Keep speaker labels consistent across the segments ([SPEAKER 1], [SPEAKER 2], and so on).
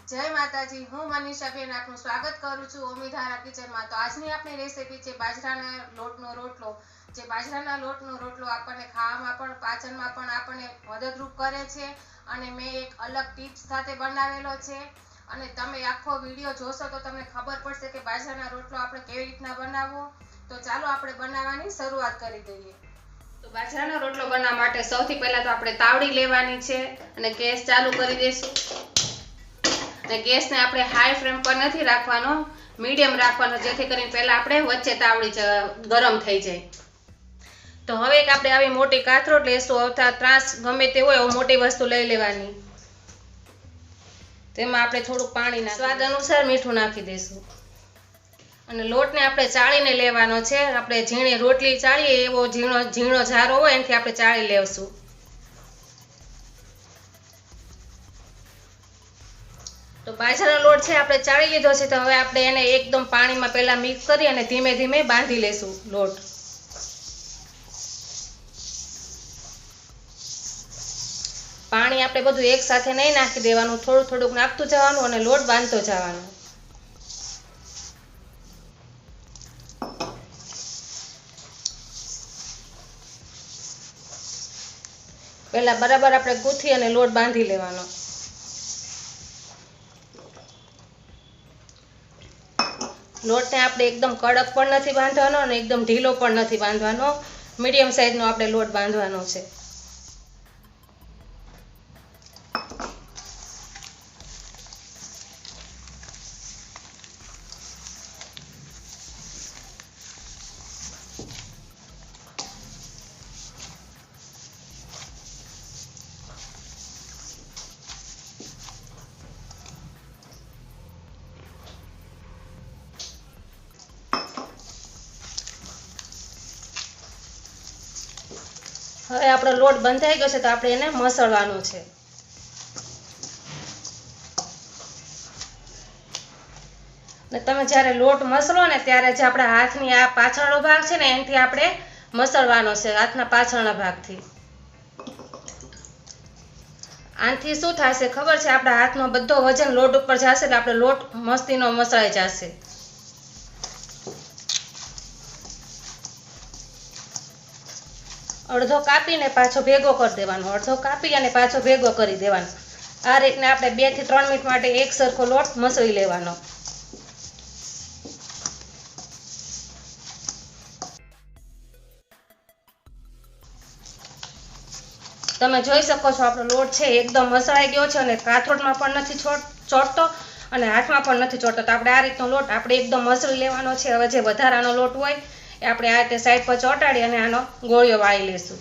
[SPEAKER 1] जय माताजी। हूँ मनीषाबेन आपનું સ્વાગત કરું છું અમિધારાકિચન માં। તો આજની આપણી રેસીપી છે બાજરાના લોટનો રોટલો। જે બાજરાના લોટનો રોટલો આપણને ખાવામાં પણ પાચનમાં પણ આપણને મદદરૂપ કરે છે અને મેં એક અલગ ટિપ્સ સાથે બનાવેલો છે અને તમે આખો વિડિયો જોશો તો તમને ખબર પડશે કે બાજરાના રોટલો આપણે કેવી રીતના બનાવવો। તો ચાલો આપણે બનાવવાની શરૂઆત કરી દઈએ। તો બાજરાનો રોટલો બનાવવા માટે સૌથી પહેલા તો આપણે તાવડી લેવાની છે અને ગેસ ચાલુ કરી દઈશું। गैस ने આપણે हाई फ्लेम पर नहीं राखवानो, मीडियम राखवानो, जेथी करीने पहला આપણે वच्चे तावड़ी गरम थई जाए। तो हवे एक આપણે આવી મોટી કાથરોટ લેશું अथवा ત્રાસ ગમે તે હોય એવી મોટી વસ્તુ લઈ લેવાની। તેમાં આપણે થોડું પાણી નાખી સ્વાદ અનુસાર મીઠું નાખી દેશું અને લોટને આપણે ચાળીને લેવાનો છે। આપણે ઝીણી રોટલી ચાળીએ એવો ઝીણો ઝીણો જારો હોય એનાથી આપણે ચાળી લેશું। तो बाजरानो लोट है आपणे चाळी लीधो छे। तो हवे आपणे एने एकदम पाणी में पहला मिक्स करी अने धीमे धीमे बांधी लेशुं लोट। पाणी आपणे बधुं एक साथे नहीं नाखी देवानुं, थोडुं थोडुं नाखतुं जवानुं अने लोट बांधतो जवानो। पहला बराबर आपणे गूंथी अने लोट बांधी लेवानो। लोट ने आपणे एकदम कड़क पण नथी बांधवानो अने एकदम ढीलो पण नथी बांधवानो, मीडियम साइज नो आपणे लोट बांधवानो छे। હવે આપણો લોટ બંધાઈ ગયો છે તો આપણે એને મસળવાનો છે। ને તમે જ્યારે લોટ મસળો ને ત્યારે જે આપણા હાથની આ પાછળનો ભાગ છે ને એનાથી આપણે મસળવાનો છે, હાથના પાછળના ભાગથી। આનાથી શું થશે ખબર છે, આપણા હાથનો બધો વજન લોટ ઉપર જશે એટલે આપણો લોટ મસ્તીનો મસળાઈ જશે। અડધો કાપીને પાછો ભેગો કરી દેવાનો, અડધો કાપી અને પાછો ભેગો કરી દેવાનો। આ રીતના આપણે 2 થી 3 મિનિટ માટે એક સરખો લોટ મસળી લેવાનો। તમે જોઈ શકો છો આપણો લોટ છે એકદમ મસળાઈ ગયો છે અને કાથરોટમાં પણ નથી ચોટતો અને હાથમાં પણ નથી ચોટતો। તો આપણે આ રીતનો લોટ આપણે એકદમ મસળી લેવાનો છે। હવે જે વધારાનો લોટ હોય એ આપણે આ રીતે સાઈડ પર ચોંટાડી અને આનો ગોળીઓ વાળી લેશું।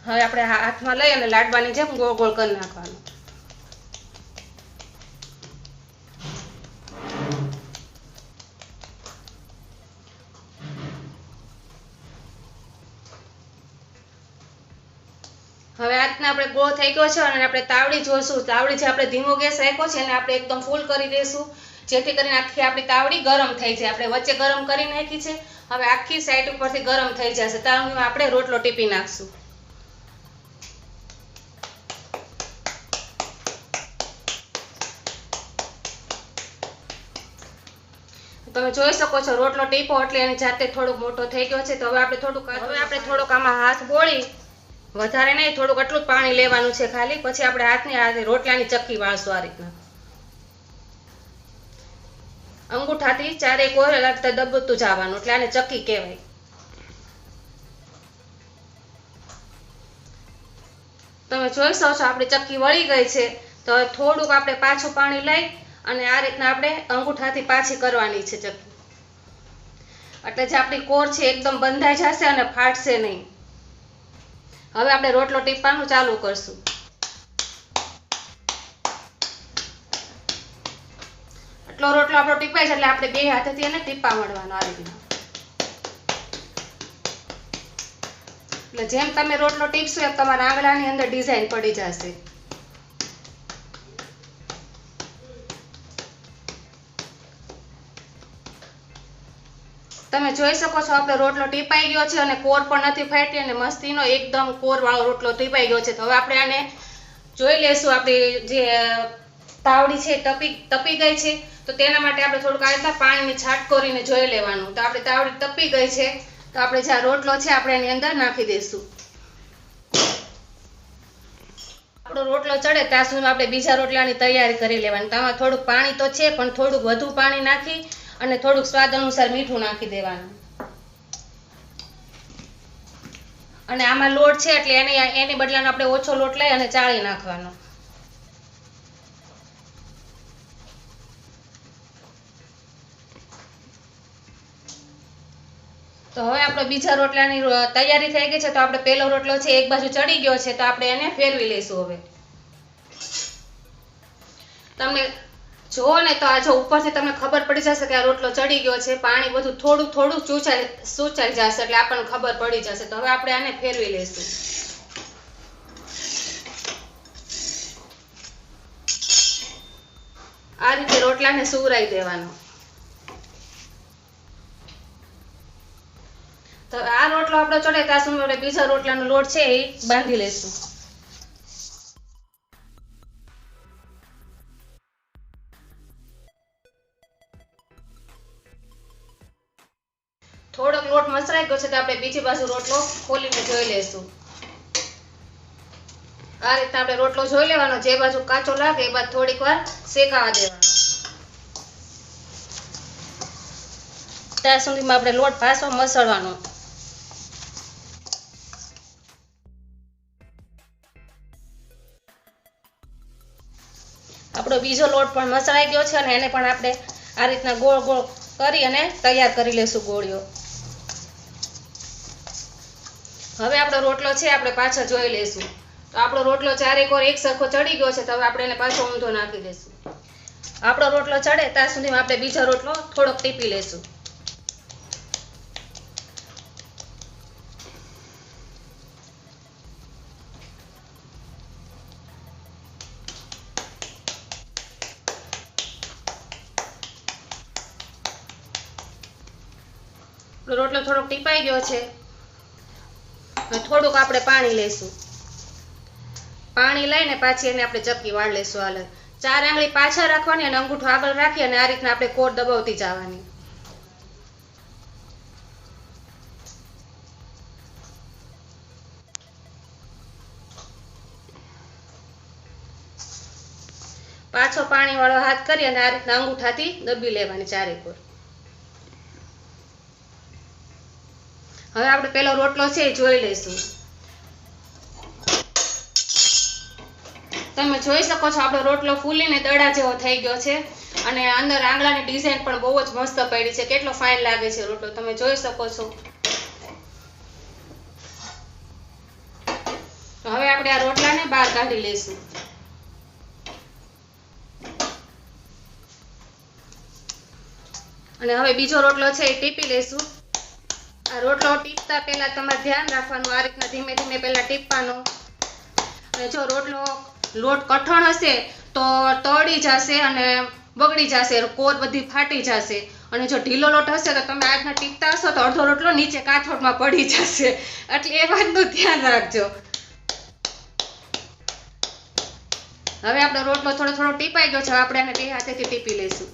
[SPEAKER 1] હવે આપણે હાથમાં લઈ અને લાડવાની જેમ ગોળ ગોળ કરી નાખવાનું। હવે આ રીતના આપણે ગોળ થઈ ગયો છે અને આપણે તાવડી જોઈશું। તાવડી જે આપણે ધીમો ગેસ રાખ્યો છે એને આપણે એકદમ ફૂલ કરી દઈશું, જેથી કરીને આખી આપણી તાવડી ગરમ થઈ જાય। આપણે વચ્ચે ગરમ કરી નાખી છે, હવે આખી સાઈડ ઉપરથી ગરમ થઈ જશે ત્યાં આપણે રોટલો ટીપી નાખશું। તમે જોઈ શકો છો રોટલો ટીપો એટલે એની જાતે થોડોક મોટો થઈ ગયો છે। તો હવે આપણે થોડુંક આમાં હાથ બોળી, વધારે નહીં, થોડુંક આટલું જ પાણી લેવાનું છે ખાલી। પછી આપણે હાથની આ રોટલાની ચક્કી વાળશું આ રીતના, અંગૂઠાથી ચારે કોરે લાગતા દબતું જવાનું, એટલે આને ચક્કી કહેવાય। તમે જોઈ શકો છો આપણી ચક્કી વળી ગઈ છે। તો હવે થોડુંક આપણે પાછું પાણી લઈ અને આ રીતના આપણે અંગૂઠાથી પાછી કરવાની છે ચક્કી, એટલે જે આપણી કોર છે એકદમ બંધાઈ જશે અને ફાટશે નહીં। હવે આપણે રોટલો ટીપવાનું ચાલુ કરશું। આટલો રોટલો આપણો ટીપાય છે એટલે આપણે 2 હાથેથી એને ટીપા મળવાનો આ રીતના। એટલે જેમ તમે રોટલો ટીપશો એમ તમારા આંગળાની અંદર ડિઝાઇન પડી જશે। તમે જોઈ શકો છો આપણે રોટલો ટીપાઈ ગયો છે અને કોર પણ નથી ફાટી અને મસ્તીનો એકદમ કોરવાળો રોટલો ટીપાઈ ગયો છે. તો હવે આપણે આને જોઈ લેશું આપણી જે તાવડી છે તપી ગઈ છે. તો તેના માટે આપણે થોડુંક આ રીતના પાણીની છાંટ કરીને જોઈ લેવાનું. તો આપણી તાવડી તપી ગઈ છે. તો આપણે જે રોટલો છે આપણે એની અંદર નાખી દઈશું. આપણો રોટલો ચડે ત્યાં સુધી આપણે બીજા રોટલાની તૈયારી કરી લેવાની. તો આમાં થોડુંક પાણી તો છે પણ થોડુંક વધુ પાણી નાખી અને થોડુંક સ્વાદ અનુસાર મીઠું નાખી દેવાનું. અને આમાં લોટ છે એટલે એની બદલાનો આપણે ઓછો લોટ લઈ અને ચાળી નાખવાનો. તો હવે આપણે બીજા રોટલાની તૈયારી થઈ ગઈ છે. તો આપણે પહેલો રોટલો છે એક બાજુ ચડી ગયો છે તો આપણે એને ફેરવી લઈશું. હવે તમને જુઓ ને તો આ જો ઉપરથી તમને ખબર પડી જશે કે આ રોટલો ચડી ગયો છે. પાણી બધું થોડું થોડું સૂચાઈ જશે એટલે આપણને ખબર પડી જશે. તો હવે આપણે આને ફેરવી લઈશું. આ રીતે રોટલાને સુવરાઈ દેવાનો. તો આ રોટલો આપણો ચડે ત્યાં સુધી આપણે બીજા રોટલાનો લોટ છે એ બાંધી લઈશું. થોડોક લોટ મસરાઈ ગયો છે તો આપણે બીજી બાજુ રોટલો ખોલીને જોઈ લઈશું. આ રીતે આપણે રોટલો જોઈ લેવાનો. જે બાજુ કાચો લાગે એ બાજુ થોડીક વાર શેકાવા દેવાનો. ત્યાં સુધીમાં આપણે લોટ પાછો મસળવાનો. આપણો બીજો લોટ પણ મસળાઈ ગયો છે અને એને પણ આપણે આ રીતના ગોળ ગોળ કરી અને તૈયાર કરી લઈશું ગોળીઓ. હવે આપણો રોટલો છે આપણે પાછો જોઈ લઈશું. તો આપણો રોટલો ચારેક ઓર એક સરખો ચડી ગયો છે. તો હવે આપણે એને પાછો ઊંધો નાખી દઈશું. આપણો રોટલો ચડે ત્યાં સુધીમાં આપણે બીજો રોટલો થોડોક ટીપી લઈશું. રોટલો થોડોક ટીપાઈ ગયો છે. થોડુંક આપણે પાણી લઈશું. પાણી લઈને પાછી એને આપણે ચપટી વાળ લઈશું. હાલ 4 આંગળી પાછળ રાખવાની અને અંગૂઠો આગળ રાખી અને આ રીતના આપણે કોર દબાવતી જવાની. પાછો પાણી વાળો હાથ કરી અને આ રીતના અંગૂઠાથી દબી લેવાની ચારે કોર. હવે આપણે પેલો રોટલો છે એ જોઈ લઈશું. તમે જોઈ શકો છો આપણો રોટલો ફૂલીને દડા જેવો થઈ ગયો છે અને અંદર આંગળાની ડિઝાઇન પણ બહુ જ મસ્ત પડી છે. કેટલો ફાઇન લાગે છે રોટલો તમે જોઈ શકો છો. તો હવે આપણે આ રોટલાને બહાર કાઢી લઈશું. અને હવે બીજો રોટલો છે એ ટીપી લઈશું. આ રોટલો ટીપતા પહેલા તમારે ધ્યાન રાખવાનું. આ રીતના ધીમે ધીમે પહેલા ટીપવાનો. અને જો રોટલો લોટ કઠણ હશે તો તળી જશે અને બગડી જશે, કોર બધી ફાટી જશે. અને જો ઢીલો લોટ હશે તો તમે આ રીતના ટીપતા હશો તો અડધો રોટલો નીચે કાથોડમાં પડી જશે. એટલે એ વાતનું ધ્યાન રાખજો. હવે આપણો રોટલો થોડો થોડો ટીપાઈ ગયો છે. આપણે એને બે હાથેથી ટીપી લઈશું.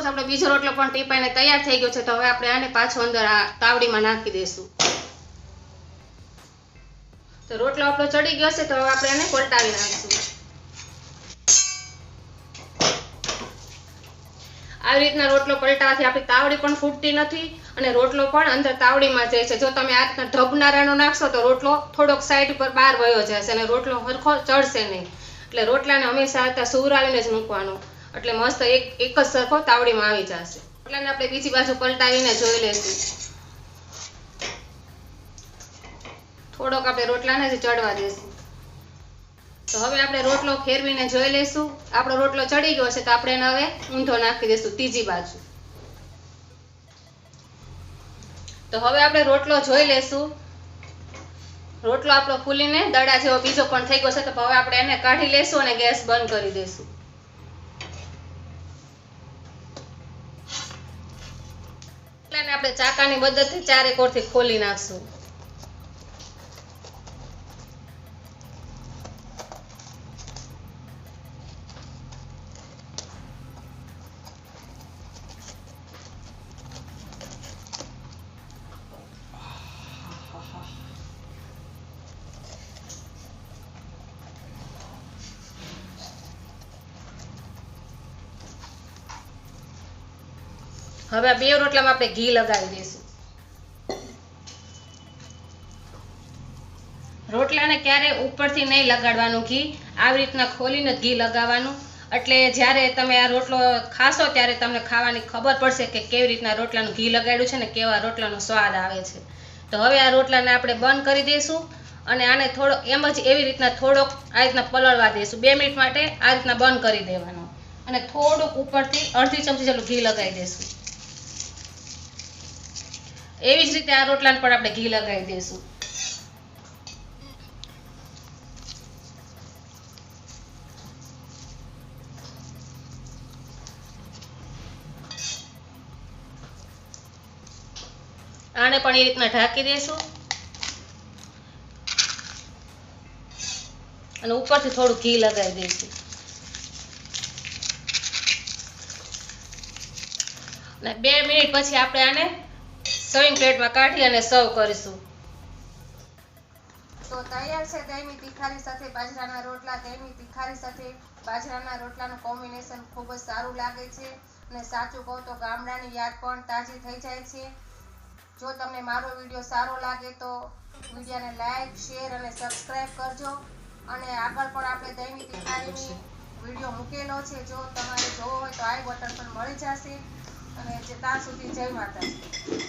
[SPEAKER 1] આપણે બીજો રોટલો પણ ટીપાઈને તૈયાર થઈ ગયો છે. તો હવે આપણે આને પાછો અંદર આ તાવડીમાં નાખી દઈશું. તો રોટલો આપણો ચડી ગયો છે. તો હવે આપણે એને પલટાવી નાખીશું. આવી રીતના રોટલો પલટાવાથી આપણી તાવડી પણ ફૂટતી નથી અને રોટલો પણ અંદર તાવડીમાં જાય છે. જો તમે આ રીતના ઢબનારાનો નાખશો તો રોટલો થોડોક સાઈડ ઉપર બહાર વયો જશે અને રોટલો સરખો ચડશે નહીં. એટલે રોટલાને હંમેશા સુવરાવીને જ મૂકવાનો. એટલે મસ્ત એક જ સરખો તાવડીમાં આવી જશે. રોટલાને આપણે બીજી બાજુ પલટાવીને જોઈ લઈશું. થોડોક આપણે રોટલાને જ ચડવા દઈશું. તો હવે આપણે રોટલો ફેરવીને જોઈ લઈશું. આપણો રોટલો ચડી ગયો છે તો આપણે એને હવે ઊંધો નાખી દઈશું ત્રીજી બાજુ. તો હવે આપણે રોટલો જોઈ લઈશું. રોટલો આપણો ફૂલીને દડા જેવો બીજો પણ થઈ ગયો છે, તો હવે આપણે એને કાઢી લેશું અને ગેસ બંધ કરી દઈશું. રોટલાને આપણે ચાકાની મદદથી ચારે કોરથી ખોલી નાખશું. હવે આ બે રોટલામાં આપણે ઘી લગાવી દઈશું. રોટલાને ક્યારે ઉપરથી નહીં લગાડવાનું ઘી, આવી રીતના ખોલીને ઘી લગાવવાનું. એટલે જ્યારે તમે આ રોટલો ખાશો ત્યારે તમને ખાવાની ખબર પડશે કે કેવી રીતના રોટલાનું ઘી લગાડ્યું છે ને કેવા રોટલાનો સ્વાદ આવે છે. તો હવે આ રોટલાને આપણે બંધ કરી દઈશું અને આને થોડો એમ જ એવી રીતના થોડોક આ રીતના પલળવા દઈશું. 2 મિનિટ માટે આ રીતના બંધ કરી દેવાનો અને થોડુંક ઉપરથી અડધી ચમચી જેટલું ઘી લગાવી દઈશું. એવી જ રીતે આ રોટલાને પણ આપણે ઘી લગાવી દઈશું. આને પણ એ રીતના ઢાંકી દઈશું અને ઉપરથી થોડું ઘી લગાવી દઈશું. અને 2 મિનિટ પછી આપણે આને સર્વિંગ પ્લેટમાં કાઢી અને સર્વ કરીશું. તો તૈયાર છે દહીંની તીખારી સાથે બાજરાના રોટલા. દહીંની તીખારી સાથે બાજરાના રોટલાનું કોમ્બિનેશન ખૂબ જ સારું લાગે છે અને સાચું કહું તો ગામડાની યાદ પણ તાજી થઈ જાય છે. જો તમને મારો વિડીયો સારો લાગે તો વિડીયોને લાઈક, શેર અને સબસ્ક્રાઈબ કરજો. અને આગળ પણ આપણે દહીંની તીખારીની વિડીયો મૂકેલો છે, જો તમારે જોવો હોય તો આઈ બટન પર મળી જશે. અને ત્યાં સુધી જય માતાજી.